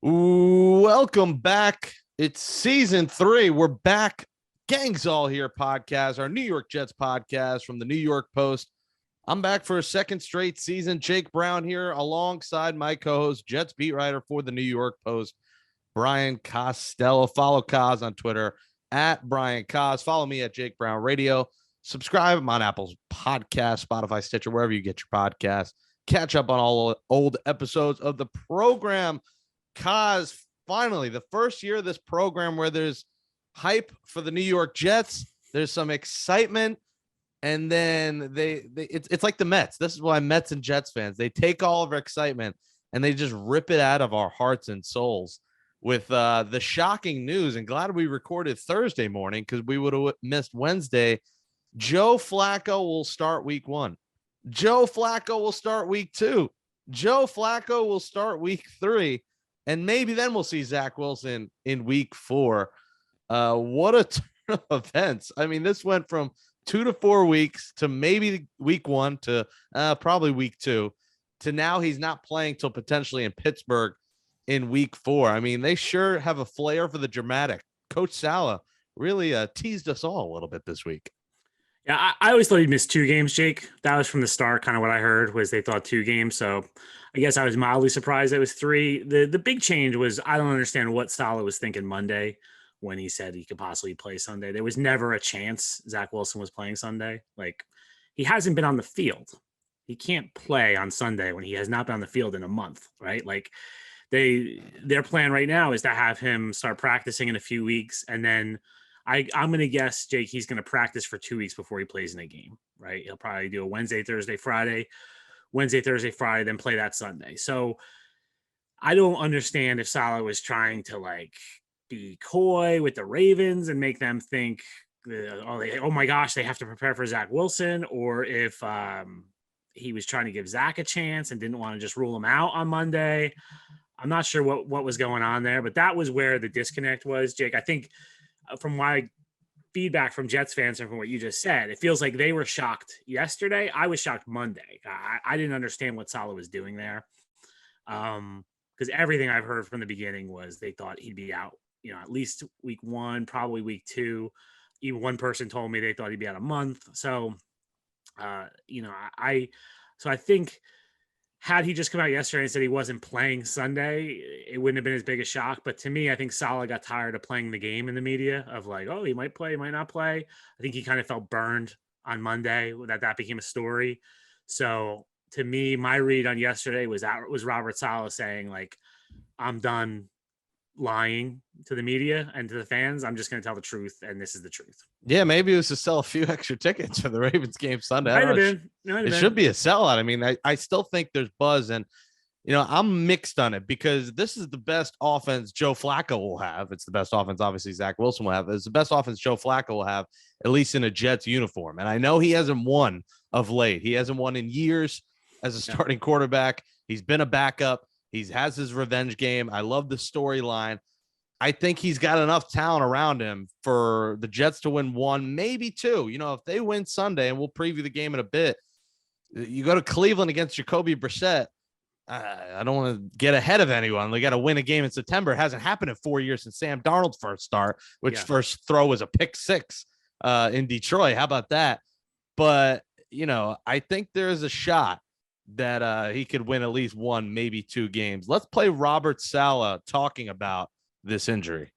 Welcome back. It's season 3. We're back. Gangs All Here podcast, our New York Jets podcast from the New York Post. I'm back for a second straight season. Jake Brown here alongside my co-host, Jets beat writer for the New York Post, Brian Costello. Follow Cos on Twitter at Brian Cos. Follow me at Jake Brown Radio. Subscribe. I'm on Apple's podcast, Spotify, Stitcher, wherever you get your podcasts. Catch up on all old episodes of the program. Cause finally, the first year of this program where there's hype for the New York Jets, there's some excitement, and then it's like the Mets. This is why Mets and Jets fans, they take all of our excitement and they just rip it out of our hearts and souls with the shocking news. And glad we recorded Thursday morning because we would have missed Wednesday. Joe Flacco will start week 1. Joe Flacco will start week 2. Joe Flacco will start week 3. And maybe then we'll see Zach Wilson in week 4. What a turn of events. I mean, this went from 2 to 4 weeks to maybe week 1 to probably week 2 to now he's not playing till potentially in Pittsburgh in week 4. I mean, they sure have a flair for the dramatic. Coach Sala really teased us all a little bit this week. Yeah, I always thought he'd miss 2 games, Jake. That was from the start, kind of what I heard was they thought 2 games. So I guess I was mildly surprised it was 3. The big change was I don't understand what Saleh was thinking Monday when he said he could possibly play Sunday. There was never a chance Zach Wilson was playing Sunday. Like, he hasn't been on the field. He can't play on Sunday when he has not been on the field in a month, right? Like, their plan right now is to have him start practicing in a few weeks, and then I'm going to guess, Jake, he's going to practice for 2 weeks before he plays in a game, right? He'll probably do a Wednesday, Thursday, Friday, then play that Sunday. So I don't understand if Saleh was trying to like be coy with the Ravens and make them think, oh my gosh, they have to prepare for Zach Wilson, or if he was trying to give Zach a chance and didn't want to just rule him out on Monday. I'm not sure what was going on there, but that was where the disconnect was, Jake. I think from my feedback from Jets fans and from what you just said, it feels like they were shocked yesterday. I was shocked Monday. I didn't understand what Saleh was doing there. Because everything I've heard from the beginning was they thought he'd be out, at least week 1, probably week 2. Even one person told me they thought he'd be out a month. So, I think had he just come out yesterday and said he wasn't playing Sunday, it wouldn't have been as big a shock. But to me, I think Saleh got tired of playing the game in the media of like, oh, he might play, he might not play. I think he kind of felt burned on Monday that became a story. So to me, my read on yesterday was Robert Saleh saying like, I'm done lying to the media and to the fans. I'm just going to tell the truth, and this is the truth. Yeah, maybe it was to sell a few extra tickets for the Ravens game Sunday. Might have been. It should be a sellout. I mean, I still think there's buzz, and I'm mixed on it because this is the best offense Joe Flacco will have. It's the best offense, obviously, Zach Wilson will have. It's the best offense Joe Flacco will have, at least in a Jets uniform. And I know he hasn't won of late. He hasn't won in years as a starting quarterback. He's been a backup. He has his revenge game. I love the storyline. I think he's got enough talent around him for the Jets to win 1, maybe 2. If they win Sunday, and we'll preview the game in a bit, you go to Cleveland against Jacoby Brissett. I don't want to get ahead of anyone. They got to win a game in September. It hasn't happened in 4 years since Sam Darnold's first start, which first throw was a pick 6 in Detroit. How about that? But, I think there is a shot that he could win at least 1, maybe 2 games. Let's play Robert Saleh talking about this injury.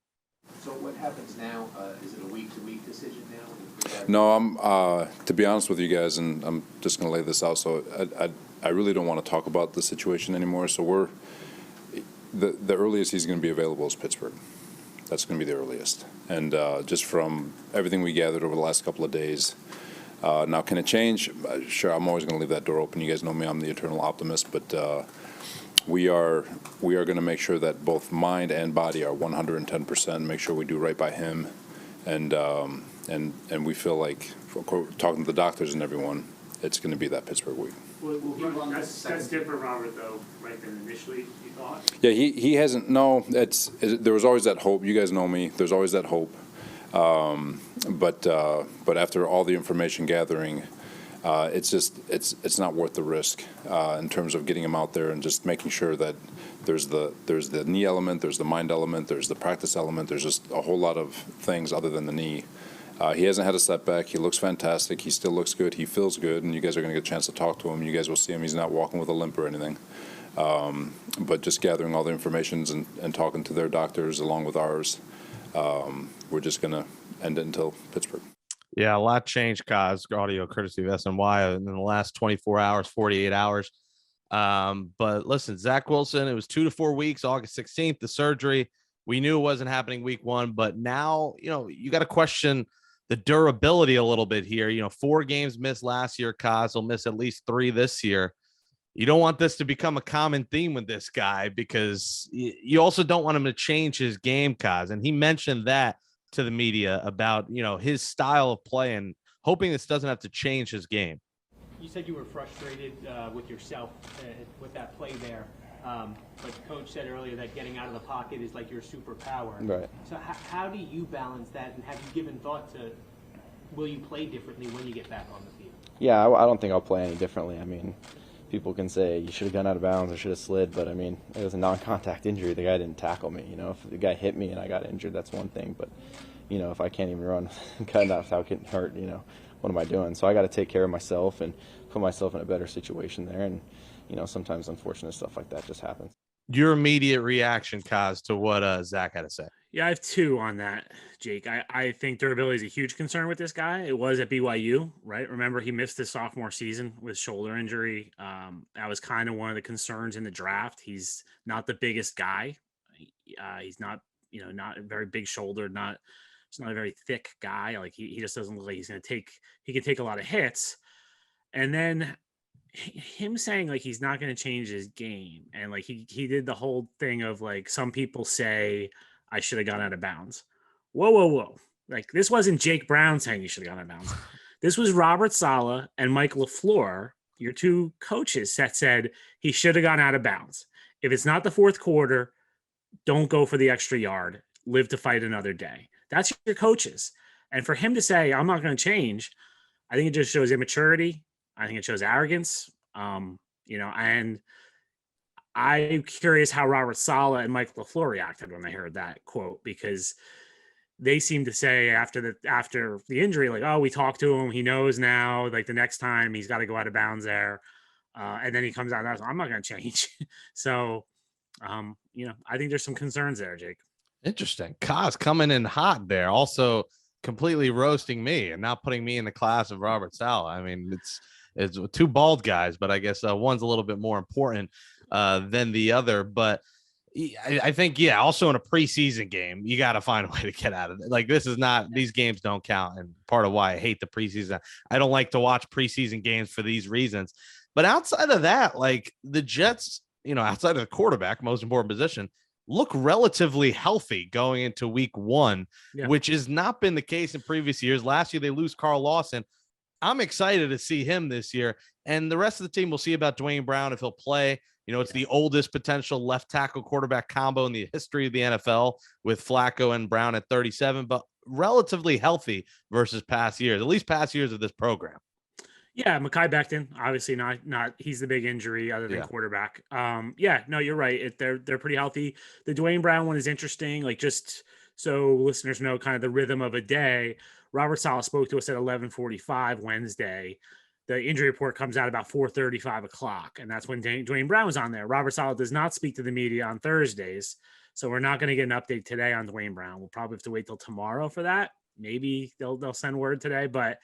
So what happens now? Is it a week-to-week decision now? No, I'm to be honest with you guys, and I'm just going to lay this out. So I really don't want to talk about the situation anymore. So the earliest he's going to be available is Pittsburgh. That's going to be the earliest. And just from everything we gathered over the last couple of days, now can it change? Sure, I'm always going to leave that door open. You guys know me; I'm the eternal optimist, but. We are going to make sure that both mind and body are 110%. Make sure we do right by him, and we feel like talking to the doctors and everyone, it's going to be that Pittsburgh week. Well, that's different, Robert, though, right, than initially you thought. Yeah, he hasn't. No, there was always that hope. You guys know me. There's always that hope, but after all the information gathering. It's not worth the risk in terms of getting him out there and just making sure that there's the knee element, there's the mind element, there's the practice element, there's just a whole lot of things other than the knee. He hasn't had a setback. He looks fantastic. He still looks good. He feels good, and you guys are going to get a chance to talk to him. You guys will see him. He's not walking with a limp or anything. But just gathering all the information and talking to their doctors along with ours, we're just going to end it until Pittsburgh. Yeah, a lot changed, Kaz. Audio courtesy of SNY in the last 24 hours, 48 hours. But listen, Zach Wilson, it was 2 to 4 weeks, August 16th, the surgery. We knew it wasn't happening week 1, but now, you got to question the durability a little bit here. 4 games missed last year. Kaz will miss at least 3 this year. You don't want this to become a common theme with this guy because you also don't want him to change his game, Kaz. And he mentioned that to the media about, his style of play and hoping this doesn't have to change his game. You said you were frustrated with yourself with that play there. But Coach said earlier that getting out of the pocket is like your superpower. Right. So how do you balance that, and have you given thought to will you play differently when you get back on the field? Yeah, I don't think I'll play any differently. I mean, people can say you should have gone out of bounds or should have slid, but I mean, it was a non-contact injury. The guy didn't tackle me. If the guy hit me and I got injured, that's one thing. But if I can't even run, kind of how getting hurt, what am I doing? So I got to take care of myself and put myself in a better situation there. And sometimes unfortunate stuff like that just happens. Your immediate reaction, Kaz, to what Zach had to say? Yeah, I have 2 on that, Jake. I think durability is a huge concern with this guy. It was at BYU, right? Remember, he missed his sophomore season with shoulder injury. That was kind of one of the concerns in the draft. He's not the biggest guy. He's not, not a very big shouldered, he's not a very thick guy. Like he just doesn't look like he can take a lot of hits. And then him saying like he's not going to change his game, and like he did the whole thing of like some people say I should have gone out of bounds. Whoa! Like this wasn't Jake Brown saying he should have gone out of bounds. This was Robert Saleh and Mike LaFleur, your 2 coaches, that said he should have gone out of bounds. If it's not the 4th quarter, don't go for the extra yard. Live to fight another day. That's your coaches, and for him to say I'm not going to change, I think it just shows immaturity. I think it shows arrogance, and I'm curious how Robert Saleh and Mike LaFleur reacted when they heard that quote, because they seem to say after the injury, like, oh, we talked to him. He knows now, like the next time he's got to go out of bounds there. And then he comes out and says, I'm not going to change. So, I think there's some concerns there, Jake. Interesting. Kaz coming in hot there. Also completely roasting me and not putting me in the class of Robert Saleh. I mean, it's 2 bald guys, but I guess one's a little bit more important than the other. But I think, also in a preseason game, you got to find a way to get out of it. Like this is not, these games don't count. And part of why I hate the preseason, I don't like to watch preseason games for these reasons. But outside of that, like the Jets, outside of the quarterback, most important position, look relatively healthy going into week 1, which has not been the case in previous years. Last year, they lose Carl Lawson. I'm excited to see him this year, and the rest of the team will see about Dwayne Brown if he'll play. It's the oldest potential left tackle quarterback combo in the history of the NFL with Flacco and Brown at 37, but relatively healthy versus past years, at least past years of this program. Yeah, Mekhi Becton, obviously not he's the big injury other than quarterback. No, you're right. They're pretty healthy. The Dwayne Brown one is interesting. Like just so listeners know kind of the rhythm of a day. Robert Saleh spoke to us at 11:45 Wednesday. The injury report comes out about 4:30, 5 o'clock, and that's when Dwayne Brown was on there. Robert Saleh does not speak to the media on Thursdays, so we're not going to get an update today on Dwayne Brown. We'll probably have to wait till tomorrow for that. Maybe they'll send word today, but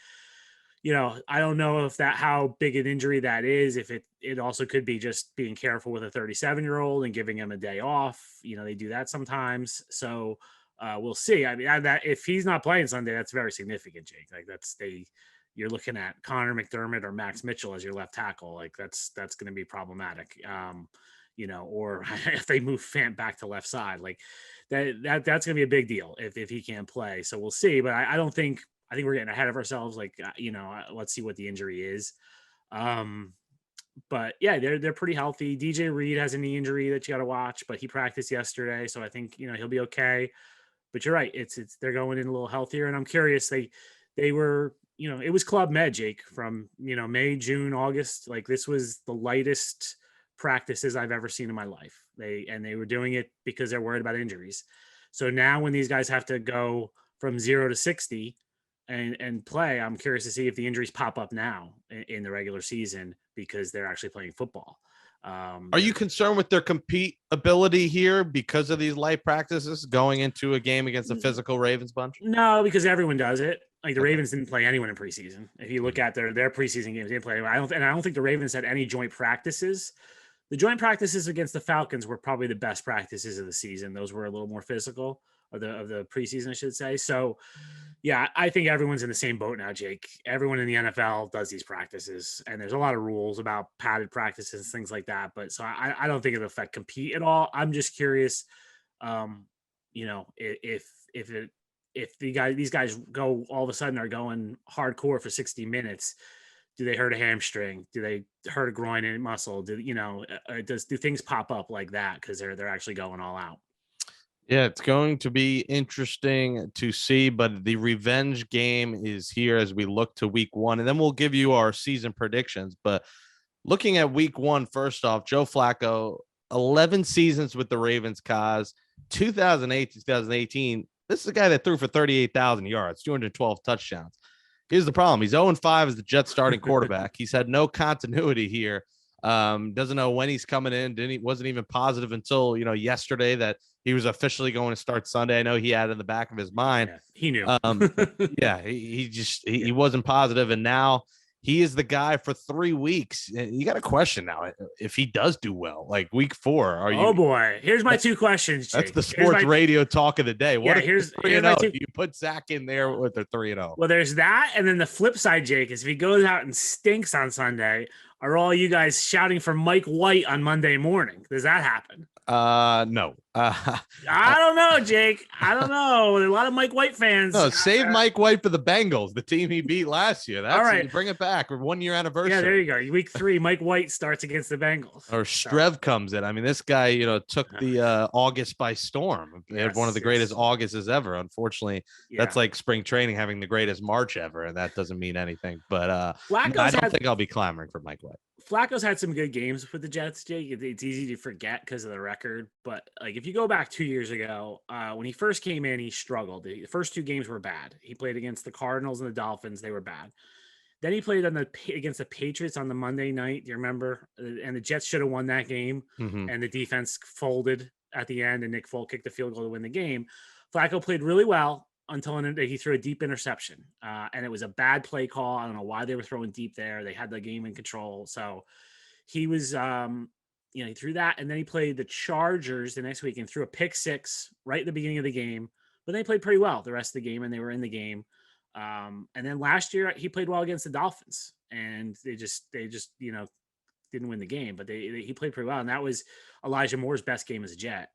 I don't know if how big an injury that is. If it also could be just being careful with a 37-year-old and giving him a day off. They do that sometimes. So we'll see. I mean, that if he's not playing Sunday, that's very significant, Jake. Like you're looking at Connor McDermott or Max Mitchell as your left tackle. Like that's going to be problematic. Or if they move Fant back to left side, like that's going to be a big deal if he can't play. So we'll see. But I think we're getting ahead of ourselves. Like, let's see what the injury is. But yeah, they're pretty healthy. DJ Reed has a knee injury that you got to watch, but he practiced yesterday. So I think, he'll be okay, but you're right. They're going in a little healthier, and I'm curious. They were, it was Club Med, Jake, from, May, June, August. Like, this was the lightest practices I've ever seen in my life. They were doing it because they're worried about injuries. So now when these guys have to go from 0 to 60 and play, I'm curious to see if the injuries pop up now in the regular season because they're actually playing football. Are you concerned with their compete ability here because of these light practices going into a game against the physical Ravens bunch? No, because everyone does it. Like, the Ravens didn't play anyone in preseason. If you look at their preseason games, they didn't play. I don't think the Ravens had any joint practices. The joint practices against the Falcons were probably the best practices of the season. Those were a little more physical of the preseason, I should say. So, yeah, I think everyone's in the same boat now, Jake. Everyone in the NFL does these practices, and there's a lot of rules about padded practices, things like that. But so I don't think it'll affect compete at all. I'm just curious, if these guys go all of a sudden are going hardcore for 60 minutes. Do they hurt a hamstring? Do they hurt a groin and muscle? Do things pop up like that because they're actually going all out? Yeah, it's going to be interesting to see, but the revenge game is here as we look to week 1, and then we'll give you our season predictions. But looking at week 1, first off, Joe Flacco, 11 seasons with the Ravens, 2008 to 2018. This is a guy that threw for 38,000 yards, 212 touchdowns. Here's the problem. He's 0-5 as the Jets starting quarterback. He's had no continuity here. Doesn't know when he's coming in. Wasn't even positive until, yesterday that he was officially going to start Sunday. I know he had in the back of his mind. Yeah, he knew. He wasn't positive. And now he is the guy for 3 weeks. You got a question now if he does do well, like week 4. Oh boy. Here's my 2 questions, Jake. That's the sports radio talk of the day. What if here's 3-0? You put Zach in there with the 3-0. Well, there's that. And then the flip side, Jake, is if he goes out and stinks on Sunday, are all you guys shouting for Mike White on Monday morning? Does that happen? No. I don't know, Jake. I don't know. A lot of Mike White fans. No, save Mike White for the Bengals, the team he beat last year. That's all right. Bring it back. We're 1 year anniversary. Yeah, there you go. Week 3, Mike White starts against the Bengals. Or Strev comes in. I mean, this guy, took the August by storm. They had one of the greatest Augusts ever. Unfortunately, that's like spring training having the greatest March ever, and that doesn't mean anything. But I don't think I'll be clamoring for Mike White. Flacco's had some good games with the Jets, Jake. It's easy to forget because of the record. But like if you go back 2 years ago, when he first came in, he struggled. The first 2 games were bad. He played against the Cardinals and the Dolphins. They were bad. Then he played against the Patriots on the Monday night. Do you remember? And the Jets should have won that game. Mm-hmm. And the defense folded at the end, and Nick Folk kicked the field goal to win the game. Flacco played really well until he threw a deep interception. And it was a bad play call. I don't know why they were throwing deep there. They had the game in control. So he was, he threw that. And then he played the Chargers the next week and threw a pick 6 right at the beginning of the game. But they played pretty well the rest of the game, and they were in the game. And then last year he played well against the Dolphins, and they just didn't win the game, but he played pretty well. And that was Elijah Moore's best game as a Jet.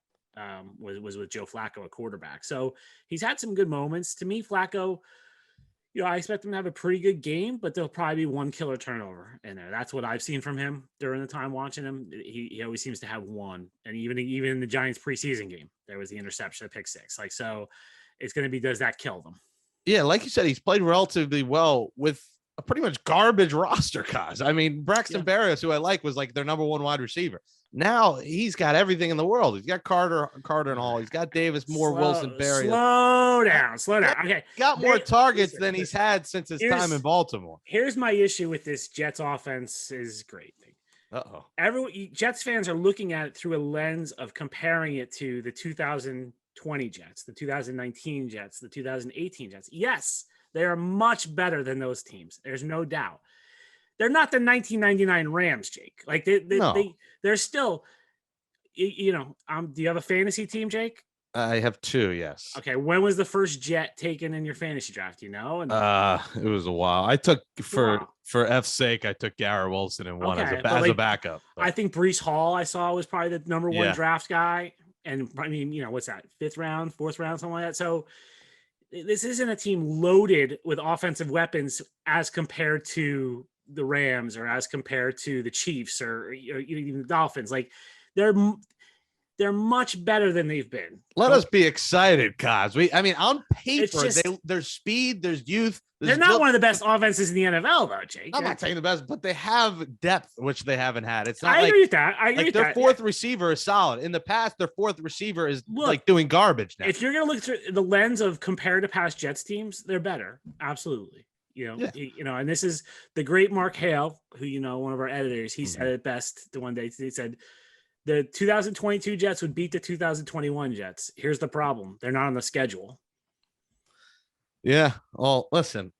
Was with Joe Flacco, a quarterback. So he's had some good moments. To me, Flacco, I expect him to have a pretty good game, but there'll probably be one killer turnover in there. That's what I've seen from him during the time watching him. He always seems to have one. And even in the Giants preseason game, there was the interception, the pick 6. Like, so it's going to be, does that kill them? Yeah. Like you said, he's played relatively well with a pretty much garbage roster, cause I mean, Braxton Berrios, who I like, was like their number 1 wide receiver. Now he's got everything in the world. He's got Carter and all. He's got Davis, Moore, Wilson, Berrios. Slow down. Okay. Got more targets than he's had since his time in Baltimore. Here's my issue with this Jets offense is great. Jets fans are looking at it through a lens of comparing it to the 2020 Jets, the 2019 Jets, the 2018 Jets. Yes, they are much better than those teams. There's no doubt. They're not the 1999 Rams, Jake. Like they're still, do you have a fantasy team, Jake? I have 2, yes. Okay. When was the first Jet taken in your fantasy draft? And it was a while. I took for F's sake, I took Garrett Wilson and won as a backup. But. I think Breece Hall I saw was probably the number 1 draft guy. And I mean, what's that? 5th round, 4th round, something like that. So this isn't a team loaded with offensive weapons as compared to the Rams or as compared to the Chiefs or even the Dolphins. Like they're much better than they've been. Let us be excited, Kaz. On paper, just, there's speed, there's youth. They're not one of the best offenses in the NFL, though, Jake. I'm not saying the best, but they have depth, which they haven't had. It's not I agree with that. I agree with their that. fourth receiver is solid. In the past, their fourth receiver is like doing garbage now. If you're going to look through the lens of compared to past Jets teams, they're better. Absolutely. And this is the great Mark Hale, who, one of our editors, he said it best the one day. He said, the 2022 Jets would beat the 2021 Jets. Here's the problem. They're not on the schedule. Yeah. Well, listen,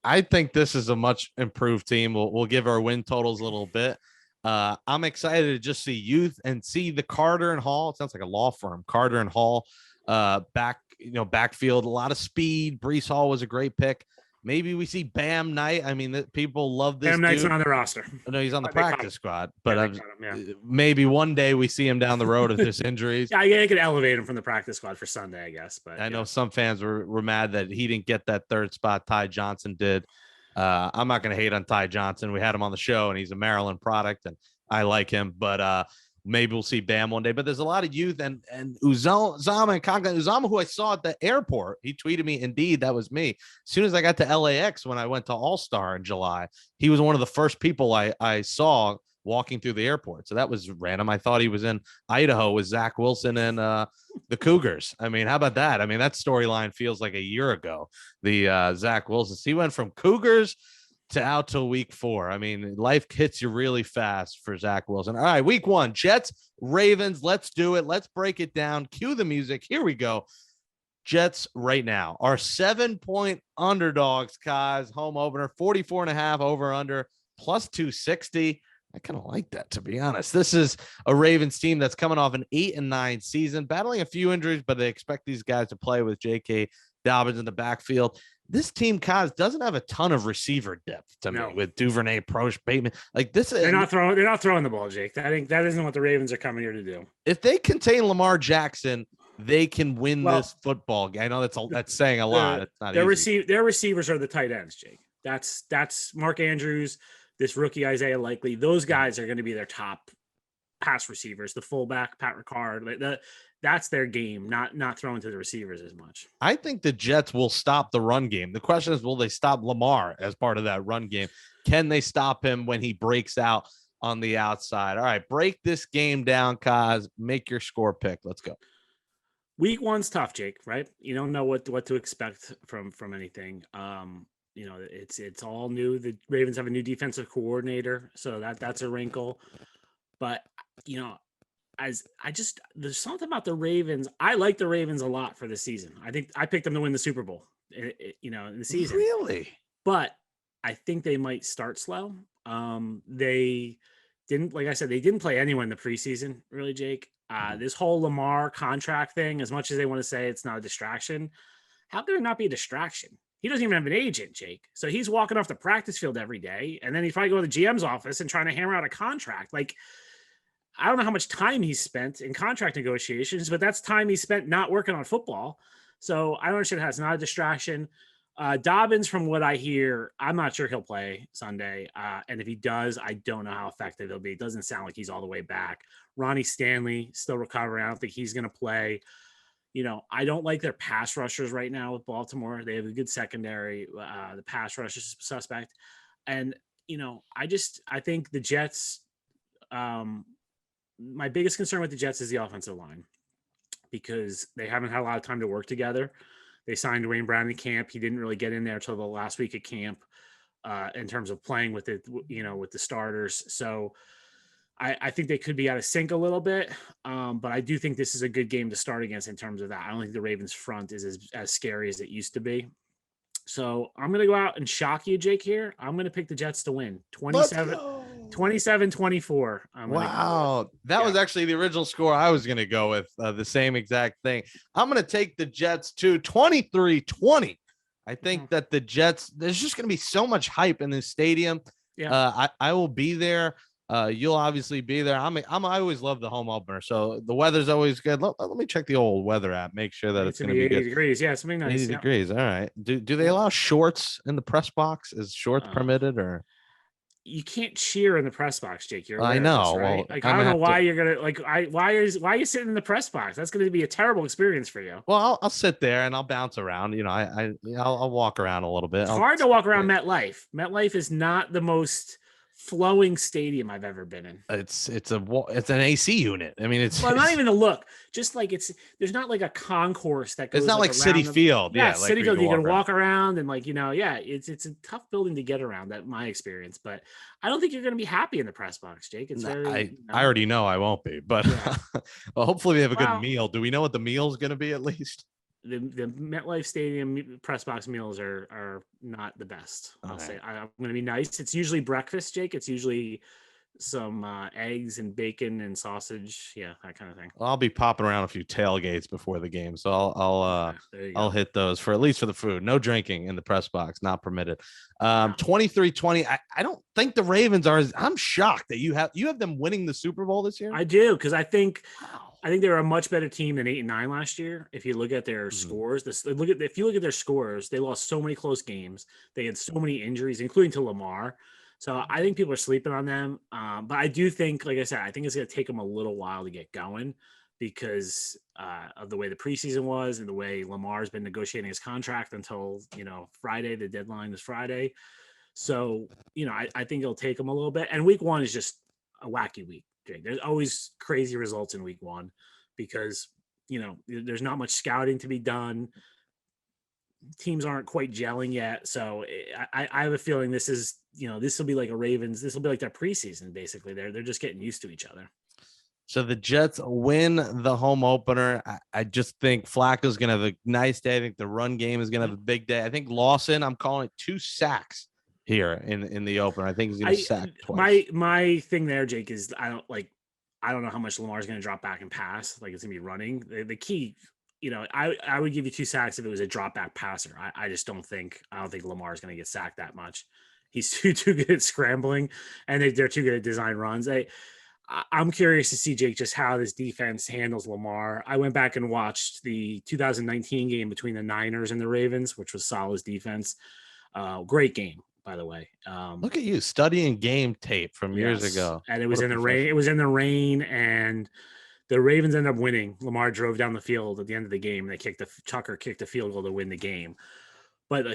I think this is a much improved team. We'll give our win totals a little bit. I'm excited to just see youth and see the Carter and Hall. It sounds like a law firm. Carter and Hall backfield, a lot of speed. Brees Hall was a great pick. Maybe we see Bam Knight. People love this. Bam Knight's not on the roster. No, he's on the practice squad. But maybe one day we see him down the road if there's injuries. Yeah, I could elevate him from the practice squad for Sunday, I guess. But I know some fans were mad that he didn't get that third spot. Ty Johnson did. I'm not going to hate on Ty Johnson. We had him on the show, and he's a Maryland product, and I like him. But maybe we'll see Bam one day. But there's a lot of youth and Uzama and Conklin. Uzama, who I saw at the airport, he tweeted me, indeed, that was me. As soon as I got to LAX when I went to All-Star in July, he was one of the first people I saw walking through the airport. So that was random. I thought he was in Idaho with Zach Wilson and the Cougars. How about that? That storyline feels like a year ago. The Zach Wilson. He went from Cougars to out till week 4. Life hits you really fast for Zach Wilson. All right, week 1, Jets, Ravens. Let's do it. Let's break it down. Cue the music. Here we go. Jets right now are 7-point underdogs, Kaz. Home opener, 44.5 over under, plus 260. I kind of like that, to be honest. This is a Ravens team that's coming off an 8-9 season, battling a few injuries, but they expect these guys to play with J.K. Dobbins in the backfield. This team, Kaz, doesn't have a ton of receiver depth to me with Duvernay, Proche, Bateman. They're not throwing the ball, Jake. That isn't what the Ravens are coming here to do. If they contain Lamar Jackson, they can win this football game. I know that's saying a lot. It's not easy. Their receivers are the tight ends, Jake. That's Mark Andrews, this rookie Isaiah Likely. Those guys are going to be their top pass receivers. The fullback, Pat Ricard. That's their game, not throwing to the receivers as much. I think the Jets will stop the run game. The question is, will they stop Lamar as part of that run game? Can they stop him when he breaks out on the outside? All right, break this game down, Kaz. Make your score pick. Let's go. Week 1's tough, Jake, right? You don't know what to expect from anything. It's all new. The Ravens have a new defensive coordinator, so that's a wrinkle. But, there's something about the Ravens. I like the Ravens a lot for this season. I think I picked them to win the Super Bowl, in the season. Really? But I think they might start slow. They didn't, like I said, they didn't play anyone in the preseason, really, Jake. This whole Lamar contract thing, as much as they want to say it's not a distraction, how could it not be a distraction? He doesn't even have an agent, Jake. So he's walking off the practice field every day, and then he's probably going to the GM's office and trying to hammer out a contract. I don't know how much time he's spent in contract negotiations, but that's time he spent not working on football. So I don't understand how it's not a distraction. Dobbins, from what I hear, I'm not sure he'll play Sunday. And if he does, I don't know how effective he'll be. It doesn't sound like he's all the way back. Ronnie Stanley still recovering. I don't think he's going to play. I don't like their pass rushers right now with Baltimore. They have a good secondary. The pass rush is suspect. And, I think the Jets, my biggest concern with the Jets is the offensive line, because they haven't had a lot of time to work together. They signed Dwayne Brown in camp. He didn't really get in there until the last week of camp in terms of playing with it, with the starters. So I think they could be out of sync a little bit, but I do think this is a good game to start against in terms of that. I don't think the Ravens front is as scary as it used to be. So I'm going to go out and shock you, Jake, here. I'm going to pick the Jets to win 27-24. Wow. That was actually the original score I was going to go with, the same exact thing. I'm going to take the Jets to 23-20. I think that the Jets, there's just going to be so much hype in this stadium. Yeah. I will be there. You'll obviously be there. I always love the home opener, so the weather's always good. Let me check the old weather app, make sure that it's going to be 80 good. degrees. Yeah, something nice. 80 degrees. All right. Do they allow shorts in the press box? Is shorts permitted or? you can't cheer in the press box, Jake. You're I aware of this, know. right? Well, Like, I'm I don't gonna know have why to. you're gonna like. Why are you sitting in the press box? That's gonna be a terrible experience for you. Well, I'll sit there and I'll bounce around. I'll walk around a little bit. It's hard to walk around MetLife. MetLife is not the most flowing stadium I've ever been in. It's an AC unit. I mean, Well, not even the look. Just like there's not like a concourse that goes. it's not like City around Field. Yeah, Yeah, like City where Field. You can around. walk around and yeah, it's a tough building to get around. That my experience, but I don't think you're going to be happy in the press box, Jake. It's very. I already know I won't be, but Yeah. well, hopefully we have a good Well, meal. Do we know what the meal is going to be at least? the MetLife Stadium press box meals are not the best. I'll say. I'm going to be nice. It's usually breakfast, Jake. It's usually some eggs and bacon and sausage, that kind of thing. Well, I'll be popping around a few tailgates before the game, so I'll hit those for at least for the food. No drinking in the press box, not permitted. 23-20. I don't think the Ravens are. I'm shocked that you have them winning the Super Bowl this year. I do, because I think they were a much better team than 8-9 last year. If you look at their scores, if you look at their scores, they lost so many close games. They had so many injuries, including to Lamar. So I think people are sleeping on them. But I do think, like I said, I think it's going to take them a little while to get going because of the way the preseason was and the way Lamar's been negotiating his contract until, Friday. The deadline is Friday. So, I think it'll take them a little bit. And week one is just a wacky week, Jake. There's always crazy results in week one because, there's not much scouting to be done. Teams aren't quite gelling yet. So I have a feeling this will be like a Ravens. This will be like their preseason. Basically they're just getting used to each other. So the Jets win the home opener. I just think Flacco's going to have a nice day. I think the run game is going to have a big day. I think Lawson, I'm calling it 2 sacks here in the opener. I think he's going to sack twice. My thing there, Jake, is I don't know how much Lamar's going to drop back and pass. Like it's going to be running. The key, I would give you 2 sacks if it was a drop back passer. I don't think Lamar is going to get sacked that much. He's too good at scrambling, and they're too good at design runs. I'm curious to see, Jake, just how this defense handles Lamar. I went back and watched the 2019 game between the Niners and the Ravens, which was Saleh's defense. Great game, by the way. Look at you studying game tape from years ago. And it was in the rain. It was in the rain, and the Ravens ended up winning. Lamar drove down the field at the end of the game. And Tucker kicked a field goal to win the game. But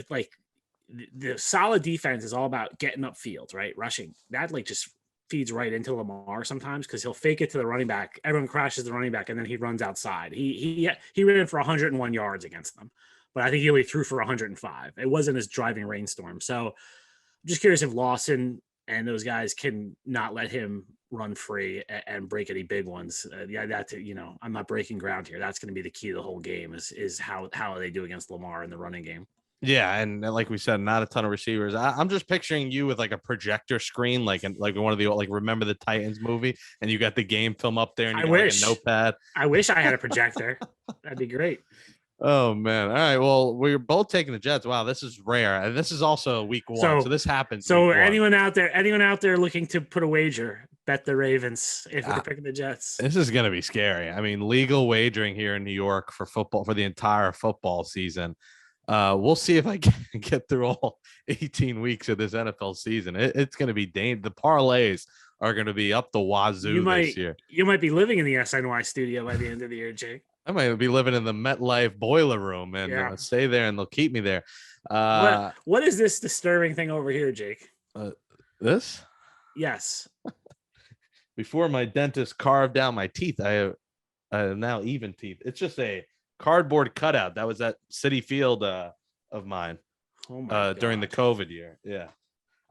the solid defense is all about getting upfield, right? Rushing. That just feeds right into Lamar sometimes because he'll fake it to the running back. Everyone crashes the running back, and then he runs outside. He ran for 101 yards against them, but I think he only threw for 105. It wasn't his driving rainstorm. So I'm just curious if Lawson and those guys can not let him run free and break any big ones. I'm not breaking ground here. That's going to be the key to the whole game is how they do against Lamar in the running game. Yeah, and like we said, not a ton of receivers. I'm just picturing you with like a projector screen, like one of the Remember the Titans movie, and you got the game film up there, and you got like a notepad. I wish I had a projector. That'd be great. Oh man! All right, well, we're both taking the Jets. Wow, this is rare. And this is also week one, so this happens. So anyone out there looking to put a wager, bet the Ravens if they're picking the Jets. This is gonna be scary. I mean, legal wagering here in New York for football for the entire football season. We'll see if I can get through all 18 weeks of this NFL season. It's going to be dangerous. The parlays are going to be up the wazoo this year. You might be living in the SNY studio by the end of the year, Jake. I might be living in the MetLife boiler room and stay there, and they'll keep me there. What is this disturbing thing over here, Jake? This? Yes. Before my dentist carved out my teeth, I have now even teeth. It's just a cardboard cutout that was at City Field of mine during the COVID year. Yeah,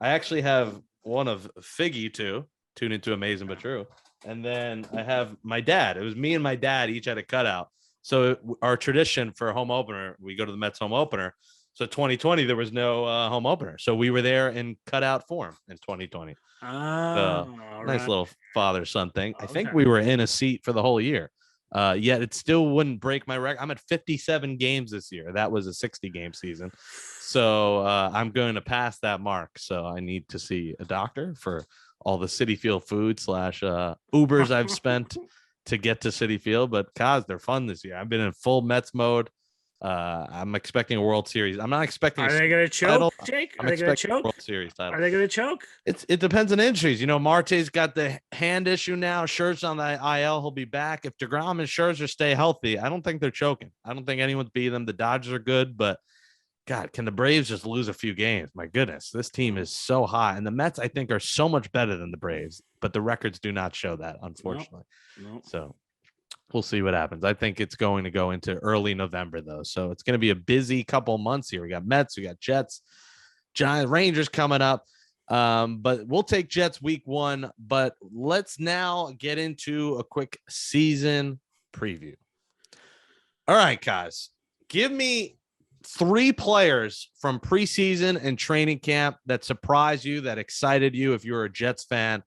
I actually have one of Figgy too. Tune into Amazing But True, and then I have my dad. It was me and my dad each had a cutout. So our tradition for home opener, we go to the Mets home opener. So 2020 there was no home opener, so we were there in cutout form in 2020. Nice little father-son thing. I think we were in a seat for the whole year. Yet it still wouldn't break my record. I'm at 57 games this year. That was a 60-game season. So I'm going to pass that mark. So I need to see a doctor for all the City Field food / Ubers I've spent to get to City Field. But Kaz, they're fun this year. I've been in full Mets mode. I'm expecting a World Series. I'm not expecting. Are they going to choke, title. Jake? I'm Are they going to expecting a choke? World Series title. Are they going to choke? It depends on injuries. Marte's got the hand issue now. Scherzer's on the IL. He'll be back. If DeGrom and Scherzer stay healthy, I don't think they're choking. I don't think anyone's beating them. The Dodgers are good, but God, can the Braves just lose a few games? My goodness, this team is so hot. And the Mets, I think, are so much better than the Braves, but the records do not show that, unfortunately. Nope. So we'll see what happens. I think it's going to go into early November, though. So it's going to be a busy couple months here. We got Mets, we got Jets, Giants, Rangers coming up. But we'll take Jets week 1. But let's now get into a quick season preview. All right, guys, give me 3 players from preseason and training camp that surprised you, that excited you if you're a Jets fan,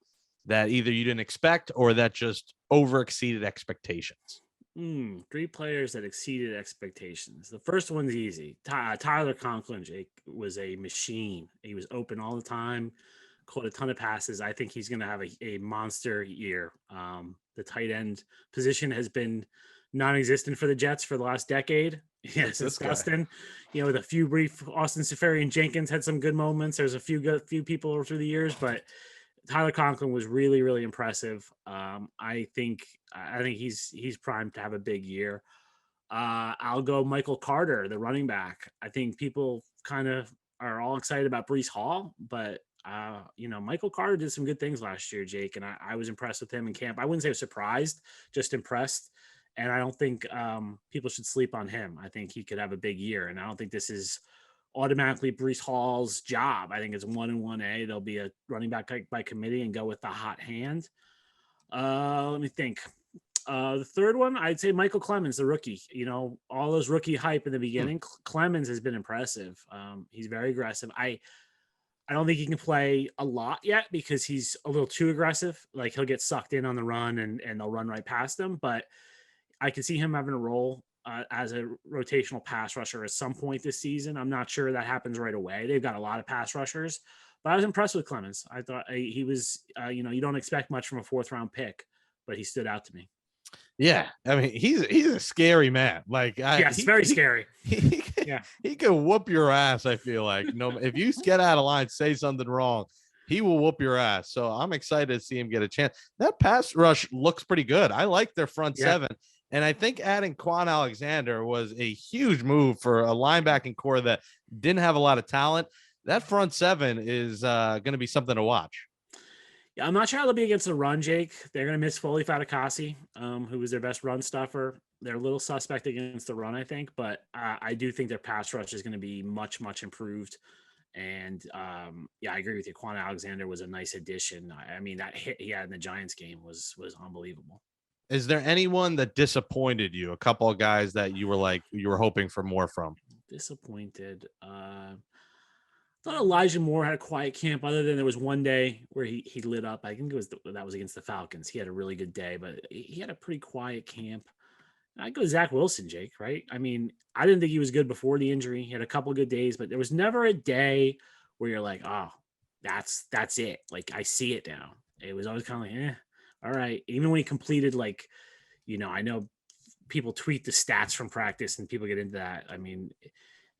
that either you didn't expect or that just over-exceeded expectations. 3 players that exceeded expectations. The first one's easy. Tyler Conklin, Jake, was a machine. He was open all the time, caught a ton of passes. I think he's going to have a monster year. The tight end position has been non-existent for the Jets for the last decade. Yeah, it's disgusting. With a few brief, Austin Seferian Jenkins had some good moments. There's a few people through the years, but Tyler Conklin was really, really impressive. I think he's primed to have a big year. I'll go Michael Carter, the running back. I think people kind of are all excited about Breece Hall, but Michael Carter did some good things last year, Jake, and I was impressed with him in camp. I wouldn't say surprised, just impressed. And I don't think people should sleep on him. I think he could have a big year, and I don't think this is automatically Breece Hall's job. I think it's 1 and 1A. There'll be a running back by committee and go with the hot hand. Let me think. The third one, I'd say Michael Clemens, the rookie. All those rookie hype in the beginning. Clemens has been impressive. He's very aggressive. I don't think he can play a lot yet because he's a little too aggressive. Like, he'll get sucked in on the run and they'll run right past him. But I can see him having a role as a rotational pass rusher at some point this season. I'm not sure that happens right away. They've got a lot of pass rushers, but I was impressed with Clemens. I thought he was, you don't expect much from a 4th-round pick, but he stood out to me. Yeah, I mean, he's a scary man. Like, it's very scary. He can whoop your ass. I feel like, if you get out of line, say something wrong, he will whoop your ass. So I'm excited to see him get a chance. That pass rush looks pretty good. I like their front 7. And I think adding Quan Alexander was a huge move for a linebacking core that didn't have a lot of talent. That front 7 is going to be something to watch. Yeah, I'm not sure how they'll be against the run, Jake. They're going to miss Foley Fatukasi, who was their best run stuffer. They're a little suspect against the run, I think, but I do think their pass rush is going to be much, much improved. And I agree with you. Quan Alexander was a nice addition. I mean, that hit he had in the Giants game was unbelievable. Is there anyone that disappointed you? A couple of guys that you were hoping for more from? Disappointed. I thought Elijah Moore had a quiet camp, other than there was one day where he lit up. I think that was against the Falcons. He had a really good day, but he had a pretty quiet camp. I'd go Zach Wilson, Jake, right? I mean, I didn't think he was good before the injury. He had a couple of good days, but there was never a day where you're like, oh, that's it. Like, I see it now. It was always kind of like, all right. Even when he completed, I know people tweet the stats from practice and people get into that. I mean,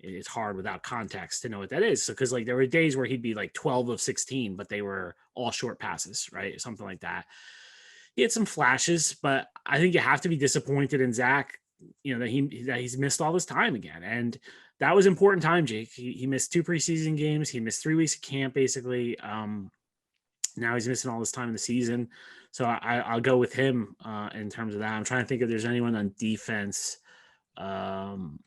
it's hard without context to know what that is. So, because there were days where he'd be 12 of 16, but they were all short passes, right? Something like that. He had some flashes, but I think you have to be disappointed in Zach, that he's missed all this time again. And that was important time, Jake. He missed 2 preseason games. He missed 3 weeks of camp, basically. Now he's missing all this time in the season. So I'll go with him in terms of that. I'm trying to think if there's anyone on defense. No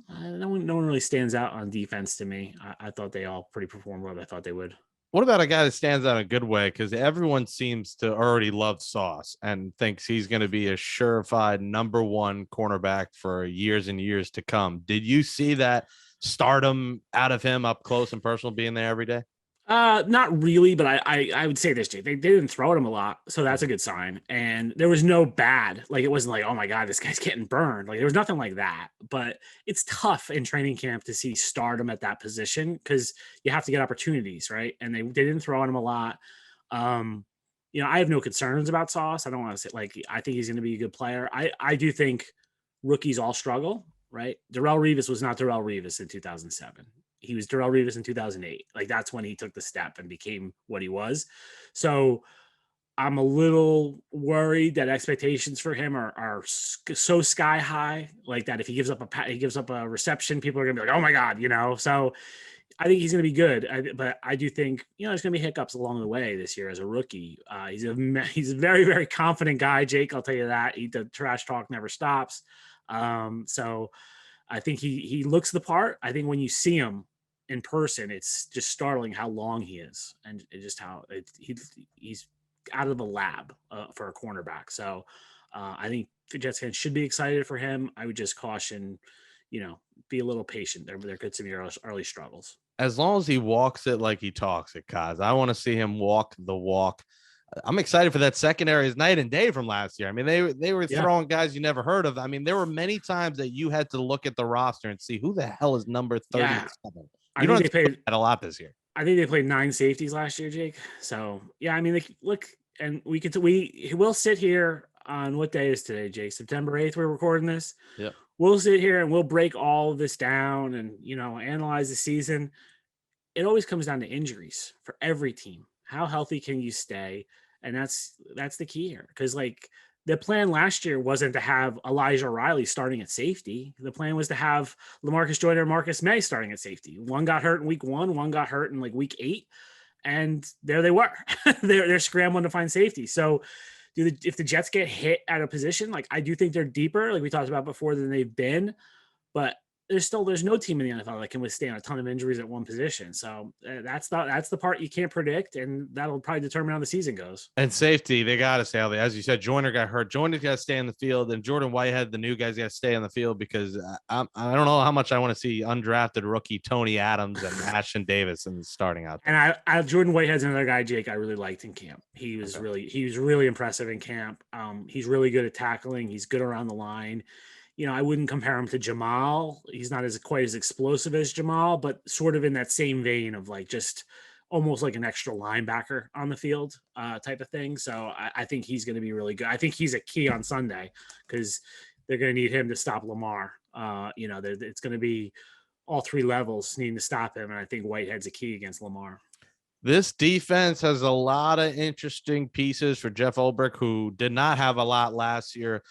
one really stands out on defense to me. I thought they all pretty performed what I thought they would. What about a guy that stands out in a good way? Because everyone seems to already love Sauce and thinks he's going to be a surefire number 1 cornerback for years and years to come. Did you see that stardom out of him up close and personal, being there every day? Not really, but I would say this, Jake. They didn't throw at him a lot, so that's a good sign. And there was no bad. It wasn't like, oh my God, this guy's getting burned. There was nothing like that. But it's tough in training camp to see stardom at that position because you have to get opportunities, right? And they didn't throw at him a lot. I have no concerns about Sauce. I don't want to say I think he's going to be a good player. I do think rookies all struggle. right? Darrelle Revis was not Darrelle Revis in 2007. He was Darrelle Revis in 2008. Like that's when he took the step and became what he was. So I'm a little worried that expectations for him are so sky high, like that if he gives up a reception, people are gonna be like, oh my god, So I think he's gonna be good, but I do think there's gonna be hiccups along the way this year as a rookie. He's a very very confident guy, Jake. I'll tell you that. The trash talk never stops. So I think he looks the part. I think when you see him in person, it's just startling how long he is and just how he's out of the lab for a cornerback. So I think the Jets fans should be excited for him. I would just caution, be a little patient. There could be early struggles. As long as he walks it like he talks it, Kaz. I want to see him walk the walk. I'm excited for that secondary is night and day from last year. I mean, they were throwing guys you never heard of. I mean, there were many times that you had to look at the roster and see who the hell is number 37. Yeah. You don't have to played a lot this year. I think they played 9 safeties last year, Jake. So yeah, I mean, look, and we will sit here on what day is today, Jake? September 8th. We're recording this. Yep. We'll sit here and we'll break all of this down and analyze the season. It always comes down to injuries for every team. How healthy can you stay? And that's the key here. Because the plan last year wasn't to have Elijah Riley starting at safety. The plan was to have LaMarcus Joyner and Marcus May starting at safety. One got hurt in week 1, one got hurt in week 8. And there they were. they're scrambling to find safety. So if the Jets get hit at a position, I do think they're deeper, like we talked about before, than they've been. But there's no team in the NFL that can withstand a ton of injuries at one position. So that's the part you can't predict, and that'll probably determine how the season goes. And safety, they got to stay healthy. As you said, Joyner got hurt. Joyner's got to stay in the field, and Jordan Whitehead, the new guys, got to stay in the field because I don't know how much I want to see undrafted rookie Tony Adams and Ashton Davis in starting out there. And Jordan Whitehead's another guy, Jake, I really liked in camp. He was really impressive in camp. He's really good at tackling. He's good around the line. I wouldn't compare him to Jamal. He's not quite as explosive as Jamal, but sort of in that same vein of just almost like an extra linebacker on the field type of thing. So I think he's going to be really good. I think he's a key on Sunday because they're going to need him to stop Lamar. It's going to be all 3 levels needing to stop him. And I think Whitehead's a key against Lamar. This defense has a lot of interesting pieces for Jeff Ulbrich, who did not have a lot last year.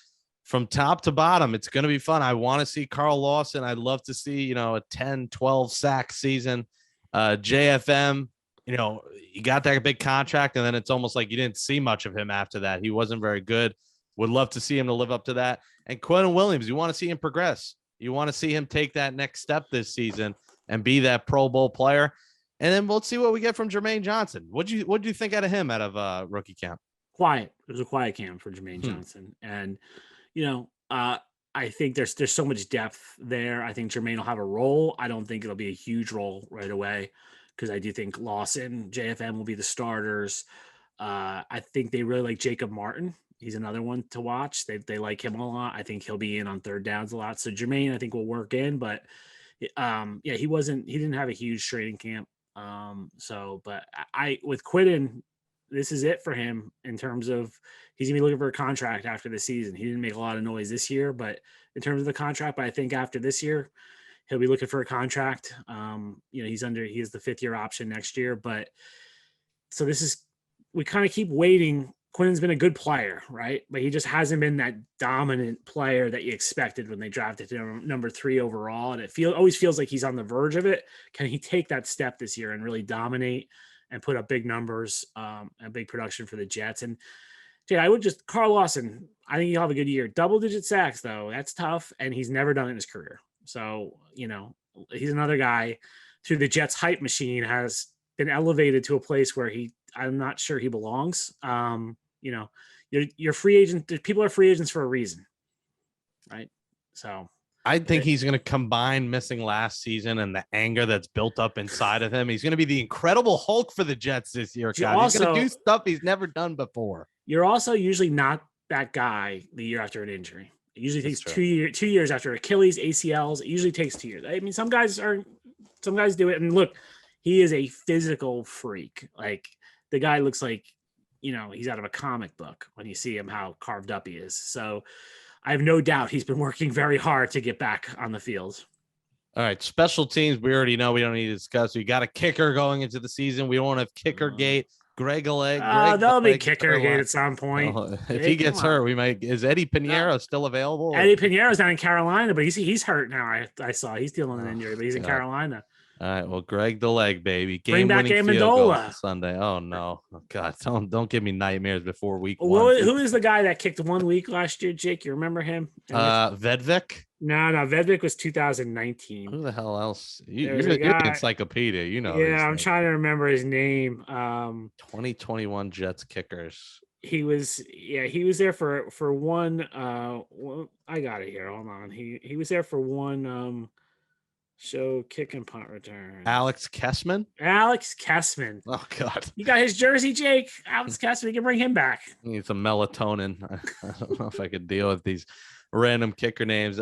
From top to bottom, it's going to be fun. I want to see Carl Lawson. I'd love to see, a 10, 12 sack season. JFM, you got that big contract, and then it's almost like you didn't see much of him after that. He wasn't very good. Would love to see him to live up to that. And Quentin Williams, you want to see him progress. You want to see him take that next step this season and be that Pro Bowl player. And then we'll see what we get from Jermaine Johnson. What'd you think out of him out of rookie camp? Quiet. It was a quiet camp for Jermaine Johnson. And I think there's so much depth there. I think Jermaine will have a role. I don't think it'll be a huge role right away because I do think Lawson, JFM will be the starters. I think they really like Jacob Martin. He's another one to watch. They like him a lot. I think he'll be in on third downs a lot. So Jermaine, I think, will work in, but he didn't have a huge training camp. But with Quidden, this is it for him in terms of he's gonna be looking for a contract after the season. He didn't make a lot of noise this year, but in terms of the contract, but I think after this year, he'll be looking for a contract. He has the 5th-year option next year, but so we kind of keep waiting. Quinn's been a good player, right? But he just hasn't been that dominant player that you expected when they drafted him number 3 overall. And it always feels like he's on the verge of it. Can he take that step this year and really dominate and put up big numbers and big production for the Jets? And Jay, Carl Lawson, I think he'll have a good year. Double-digit sacks, though, that's tough, and he's never done it in his career. So, he's another guy through the Jets hype machine has been elevated to a place where I'm not sure he belongs. You're free agent. People are free agents for a reason, right? So I think he's going to combine missing last season and the anger that's built up inside of him. He's going to be the Incredible Hulk for the Jets this year. He's going to do stuff he's never done before. You're also usually not that guy the year after an injury. It usually takes 2 years after Achilles, ACLs. It usually takes 2 years. I mean, some guys do it. And look, he is a physical freak. Like, the guy looks like, he's out of a comic book when you see him, how carved up he is. So I have no doubt he's been working very hard to get back on the field. All right, special teams. We already know we don't need to discuss. We got a kicker going into the season. We don't have kicker gate. Greg There'll be kicker gate at some point. If he gets hurt, we might. Is Eddie Pinheiro still available? Eddie Pinheiro's down in Carolina, but he's hurt now. I saw he's dealing with an injury, but he's in Carolina. All right, well, Greg the leg, baby. Bring back Amendola Sunday. Oh no, oh, God, don't give me nightmares before week one. Who is the guy that kicked 1 week last year, Jake? You remember him? Vedvik. No, Vedvik was 2019. Who the hell else? You're an encyclopedia. You know. Yeah, I'm trying to remember his name. 2021 Jets kickers. He was there for one. I got it here. Hold on. He was there for one. Show kick and punt return. Alex Kessman. Oh God. You got his jersey, Jake. Alex Kessman. You can bring him back. He needs some melatonin. I don't know if I could deal with these random kicker names.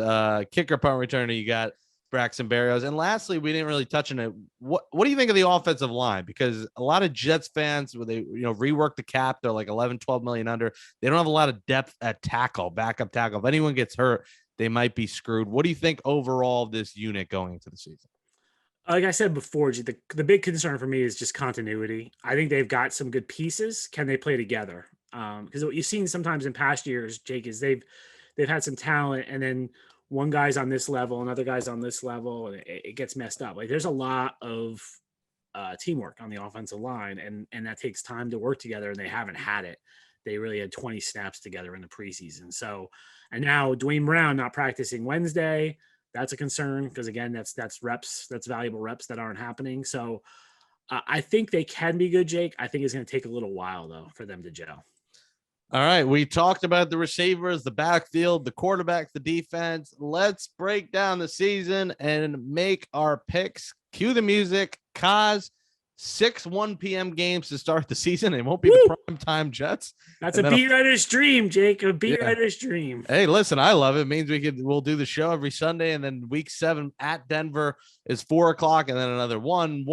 Kicker punt returner. You got Braxton Berrios. And lastly, we didn't really touch on it. What do you think of the offensive line? Because a lot of Jets fans, when they rework the cap, they're like 11, 12 million under. They don't have a lot of depth at tackle, backup tackle. If anyone gets hurt, they might be screwed. What do you think overall of this unit going into the season? Like I said before, the big concern for me is just continuity. I think they've got some good pieces. Can they play together? Because what you've seen sometimes in past years, Jake, is they've had some talent, and then one guy's on this level, another guy's on this level, and it gets messed up. Like there's a lot of teamwork on the offensive line, and that takes time to work together, and they haven't had it. They really had 20 snaps together in the preseason. So, and now Dwayne Brown not practicing Wednesday, that's a concern because again, that's reps, that's valuable reps that aren't happening. So I think they can be good, Jake. I think it's going to take a little while though for them to gel. All right. We talked about the receivers, the backfield, the quarterback, the defense. Let's break down the season and make our picks. Cue the music. Kaz. 1 p.m. games to start the season. It won't be the prime time Jets. That's a beat writer's dream, Jake. A beat writer's dream. Hey, listen, I love it. It means we'll do the show every Sunday, and then week 7 at Denver is 4:00, and then another 1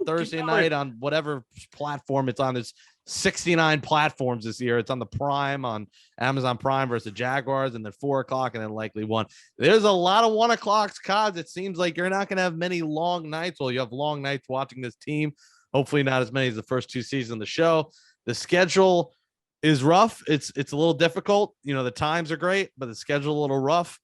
Thursday night on whatever platform it's on. There's 69 platforms this year. It's on the Prime, on Amazon Prime versus the Jaguars, and then 4:00, and then likely 1. There's a lot of 1 o'clocks, Cos. It seems like you're not going to have many long nights. Well, you have long nights watching this team. Hopefully not as many as the first 2 seasons of the show. The schedule is rough. It's a little difficult. The times are great, but the schedule a little rough.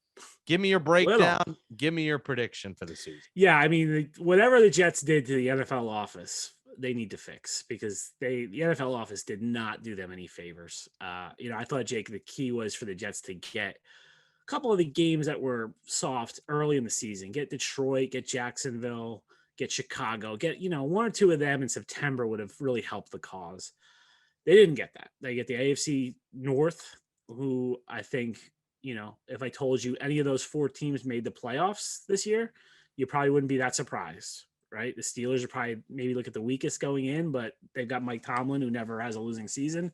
Give me your breakdown. Give me your prediction for the season. Yeah, I mean, whatever the Jets did to the NFL office, they need to fix because the NFL office did not do them any favors. I thought, Jake, the key was for the Jets to get a couple of the games that were soft early in the season, get Detroit, get Jacksonville, get Chicago, get, 1 or 2 of them in September would have really helped the cause. They didn't get that. They get the AFC North, who I think, if I told you any of those 4 teams made the playoffs this year, you probably wouldn't be that surprised. Right. The Steelers are probably maybe look at the weakest going in, but they've got Mike Tomlin, who never has a losing season.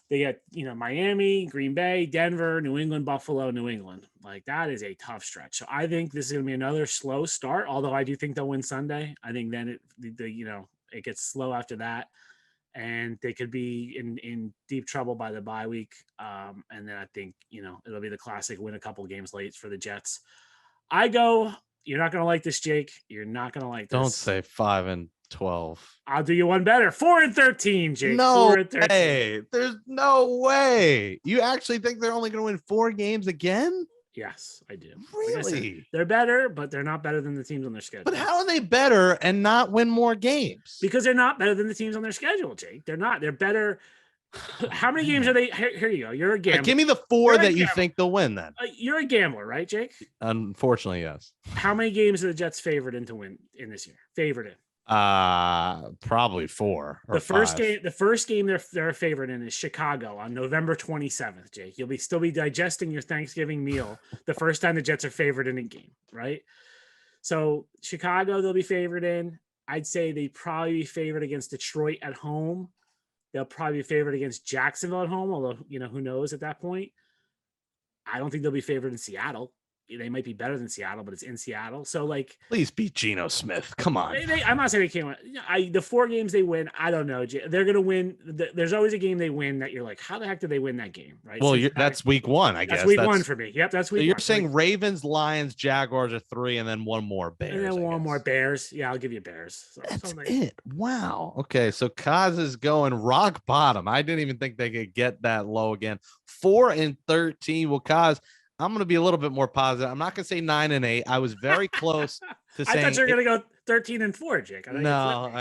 They got, Miami, Green Bay, Denver, New England, Buffalo, New England. Like that is a tough stretch. So I think this is going to be another slow start, although I do think they'll win Sunday. I think then it gets slow after that. And they could be in deep trouble by the bye week. And then I think, it'll be the classic win a couple games late for the Jets. You're not going to like this, Jake. You're not going to like this. Don't say 5-12. I'll do you one better. 4-13, Jake. No way. There's no way. You actually think they're only going to win 4 games again? Yes, I do. Really? Like I said, they're better, but they're not better than the teams on their schedule. But how are they better and not win more games? Because they're not better than the teams on their schedule, Jake. They're not. They're better. How many games are they? Here you go. You're a gambler. Give me the 4 that you think they'll win then. You're a gambler, right, Jake? Unfortunately, yes. How many games are the Jets favored in to win in this year? Favored in? Probably 4 or the first 5. The first game they're favored in is Chicago on November 27th, Jake. You'll still be digesting your Thanksgiving meal the first time the Jets are favored in a game, right? So Chicago, they'll be favored in. I'd say they'd probably be favored against Detroit at home. They'll probably be favored against Jacksonville at home, although, who knows at that point. I don't think they'll be favored in Seattle. they might be better than Seattle, but it's in Seattle. So like, Please beat Geno Smith. Come on. I'm not saying they can't win. The 4 games they win, I don't know. They're going to win. There's always a game they win that you're like, how the heck did they win that game? Right. Well, that's week 1, I guess. That's week 1 for me. Yep. That's week so you're 1. saying Ravens, Lions, Jaguars are 3, and then one more Bears. And then one more Bears. Yeah, I'll give you Bears. So, that's it. Wow. Okay. So Kaz is going rock bottom. I didn't even think they could get that low again. 4-13. Well, Kaz, I'm going to be a little bit more positive. I'm not going to say 9-8. I was very close to saying. I thought you were going to go 13-4, Jake. No,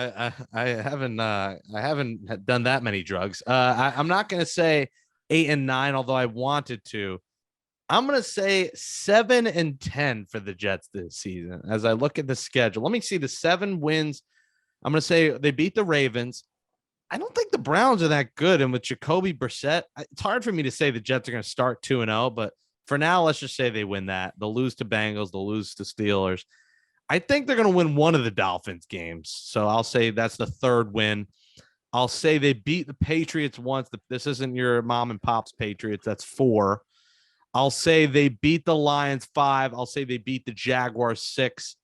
I haven't. I haven't done that many drugs. I'm not going to say 8-9, although I wanted to. I'm going to say 7-10 for the Jets this season. As I look at the schedule, let me see the 7 wins. I'm going to say they beat the Ravens. I don't think the Browns are that good, and with Jacoby Brissett, it's hard for me to say the Jets are going to start 2-0, but for now, let's just say they win that. They'll lose to Bengals. They'll lose to Steelers. I think they're going to win one of the Dolphins games. So I'll say that's the 3rd win. I'll say they beat the Patriots once. This isn't your mom and pop's Patriots. That's 4. I'll say they beat the Lions 5. I'll say they beat the Jaguars 6.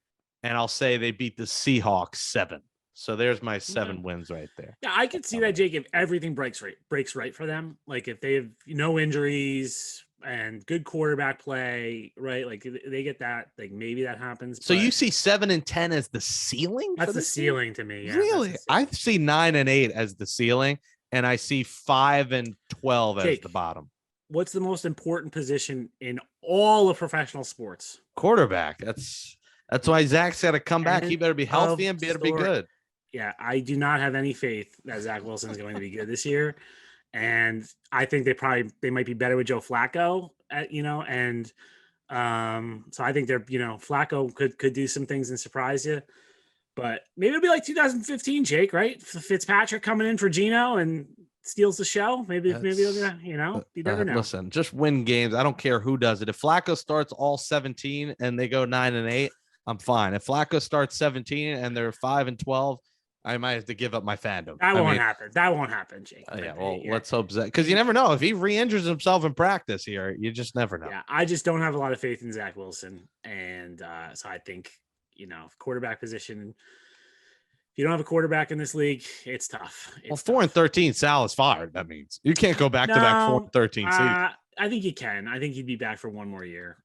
And I'll say they beat the Seahawks 7. So there's my 7 wins right there. Yeah, I could see that, Jake, if everything breaks right for them. Like if they have no injuries and good quarterback play, right? Like they get that, like maybe that happens. So you see 7-10 as the ceiling? That's the ceiling to me. Yeah, really? I see 9-8 as the ceiling, and I see 5-12 as the bottom. What's the most important position in all of professional sports? Quarterback. That's why Zach's got to come back. He better be healthy and better be good. Yeah, I do not have any faith that Zach Wilson is going to be good this year. And I think they might be better with Joe Flacco, and so I think Flacco could do some things and surprise you, but maybe it'll be like 2015, Jake, right? Fitzpatrick coming in for Geno and steals the show. Maybe it'll be, you never know. Listen, just win games. I don't care who does it. If Flacco starts all 17 and they go 9-8, I'm fine. If Flacco starts 17 and they're 5-12, I might have to give up my fandom. That won't happen. That won't happen, Jake. Let's hope that, because you never know. If he re-injures himself in practice here, you just never know. Yeah, I just don't have a lot of faith in Zach Wilson. And so I think, quarterback position, if you don't have a quarterback in this league, it's tough. 4-13, Sal is fired. That means you can't go back to back 4-13 season. I think you can. I think he'd be back for one more year.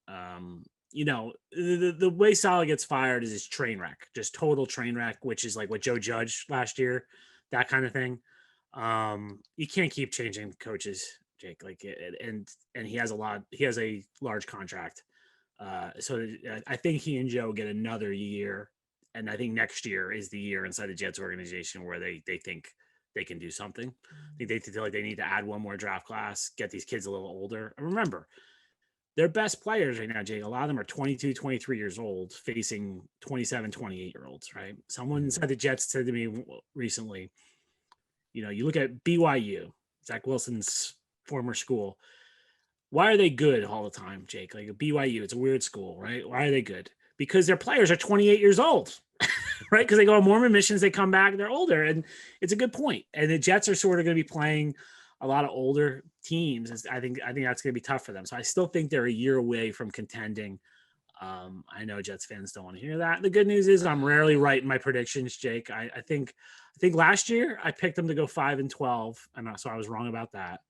The way Saleh gets fired is his train wreck, just total train wreck, which is like what Joe Judge last year, that kind of thing. You can't keep changing coaches, Jake, and he has a large contract. So I think he and Joe get another year. And I think next year is the year inside the Jets organization where they think they can do something. I think they feel like they need to add one more draft class, get these kids a little older. And remember, their best players right now, Jake, a lot of them are 22, 23 years old, facing 27, 28-year-olds, right? Someone inside the Jets said to me recently, you look at BYU, Zach Wilson's former school. Why are they good all the time, Jake? Like BYU, it's a weird school, right? Why are they good? Because their players are 28 years old, right? Because they go on Mormon missions, they come back, they're older. And it's a good point. And the Jets are sort of going to be playing a lot of older teams. I think that's going to be tough for them. So I still think they're a year away from contending. I know Jets fans don't want to hear that. The good news is I'm rarely right in my predictions, Jake. I think last year I picked them to go 5-12, and so I was wrong about that.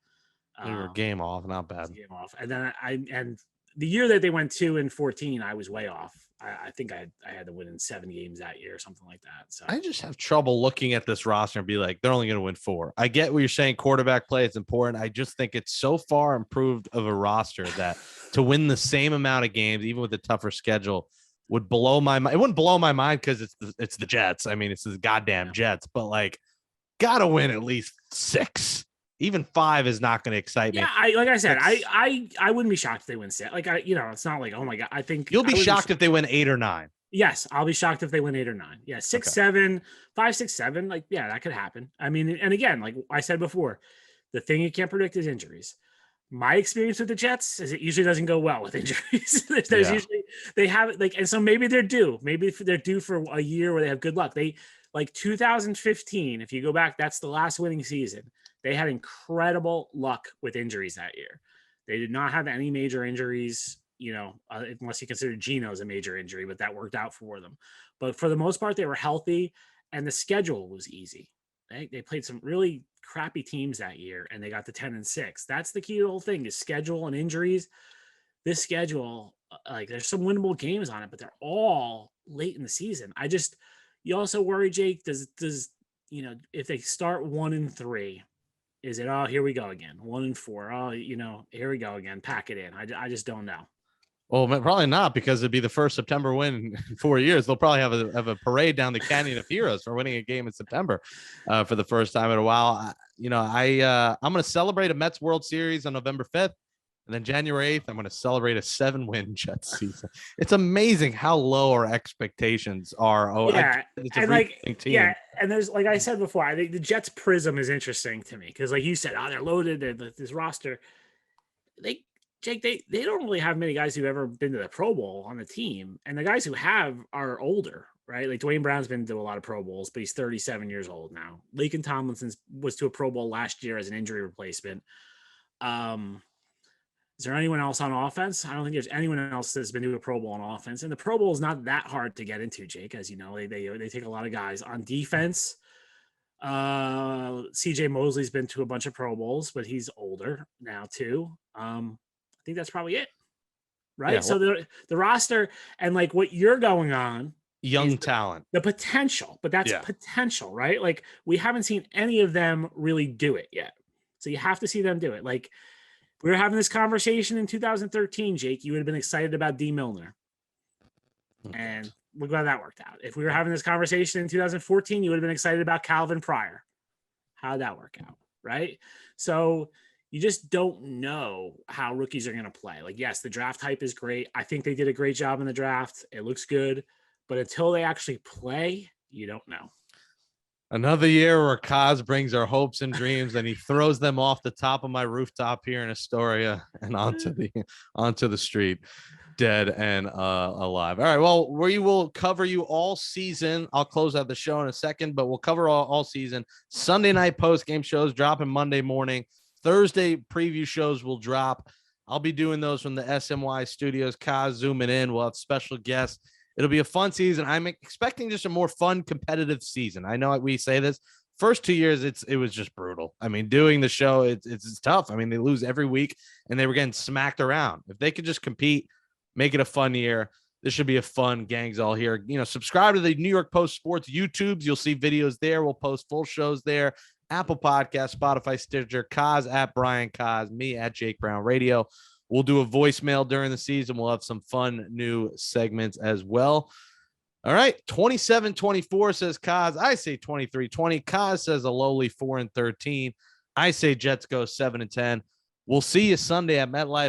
They were game off, not bad. Game off, and then and the year that they went 2-14, I was way off. I think I had to win in 7 games that year or something like that. So I just have trouble looking at this roster and be like, they're only going to win 4. I get what you're saying. Quarterback play is important. I just think it's so far improved of a roster that to win the same amount of games, even with a tougher schedule, would blow my mind. It wouldn't blow my mind because it's the Jets. I mean, it's the goddamn Jets, but like, gotta win at least 6. Even 5 is not going to excite me. Yeah, like I said, I wouldn't be shocked if they win 6. Like it's not like, oh my god. I think you'll be shocked if they win 8 or 9. Yes, I'll be shocked if they win 8 or 9. Yeah, 6, Okay. 7, 5, 6, 7. Like, yeah, that could happen. I mean, and again, like I said before, the thing you can't predict is injuries. My experience with the Jets is it usually doesn't go well with injuries. There's usually they have like, and so maybe they're due. Maybe they're due for a year where they have good luck. They like 2015. If you go back, that's the last winning season. They had incredible luck with injuries that year. They did not have any major injuries. unless you consider Geno's a major injury, but that worked out for them. But for the most part, they were healthy, and the schedule was easy. They played some really crappy teams that year, and they got to 10-6. That's the key to the whole thing: is schedule and injuries. This schedule, there's some winnable games on it, but they're all late in the season. You also worry, Jake, does if they start 1-3, is it, oh, here we go again, 1-4, oh, here we go again, pack it in. I just don't know. Well, probably not, because it'd be the first September win in 4 years. They'll probably have a parade down the Canyon of Heroes for winning a game in September for the first time in a while. I'm going to celebrate a Mets World Series on November 5th. And then January 8th, I'm going to celebrate a 7-win Jets season. It's amazing how low our expectations are. Oh, yeah. It's a team. Yeah. And there's, like I said before, I think the Jets prism is interesting to me because, like you said, they're loaded. This roster, Jake, they don't really have many guys who've ever been to the Pro Bowl on the team. And the guys who have are older, right? Like Dwayne Brown's been to a lot of Pro Bowls, but he's 37 years old now. Laken Tomlinson was to a Pro Bowl last year as an injury replacement. Is there anyone else on offense? I don't think there's anyone else that's been to a Pro Bowl on offense. And the Pro Bowl is not that hard to get into, Jake, as you know. They take a lot of guys. On defense, CJ Mosley's been to a bunch of Pro Bowls, but he's older now too. I think that's probably it. Right? Yeah, so the roster and like what you're going on, young talent, the potential, but that's potential, right? Like we haven't seen any of them really do it yet. So you have to see them do it. Like, we were having this conversation in 2013, Jake. You would have been excited about D. Milner. And look how that worked out. If we were having this conversation in 2014, you would have been excited about Calvin Pryor. How'd that work out? Right? So you just don't know how rookies are going to play. Like, yes, the draft hype is great. I think they did a great job in the draft. It looks good. But until they actually play, you don't know. Another year where Kaz brings our hopes and dreams and he throws them off the top of my rooftop here in Astoria and onto the street, dead and alive. All right, well, we will cover you all season. I'll close out the show in a second, but we'll cover all season. Sunday night post-game shows dropping Monday morning. Thursday preview shows will drop. I'll be doing those from the SMY studios. Kaz zooming in. We'll have special guests. It'll be a fun season. I'm expecting just a more fun, competitive season. I know we say this. First 2 years, it was just brutal. I mean, doing the show, it's tough. I mean, they lose every week, and they were getting smacked around. If they could just compete, make it a fun year, this should be a fun Gangs All Here. Subscribe to the New York Post Sports YouTubes. You'll see videos there. We'll post full shows there. Apple Podcasts, Spotify, Stitcher, Kaz at Brian Kaz, me at Jake Brown Radio. We'll do a voicemail during the season. We'll have some fun new segments as well. All right. 27-24 says Kaz. I say 23-20. Kaz says a lowly 4-13. I say Jets go 7-10. We'll see you Sunday at MetLife.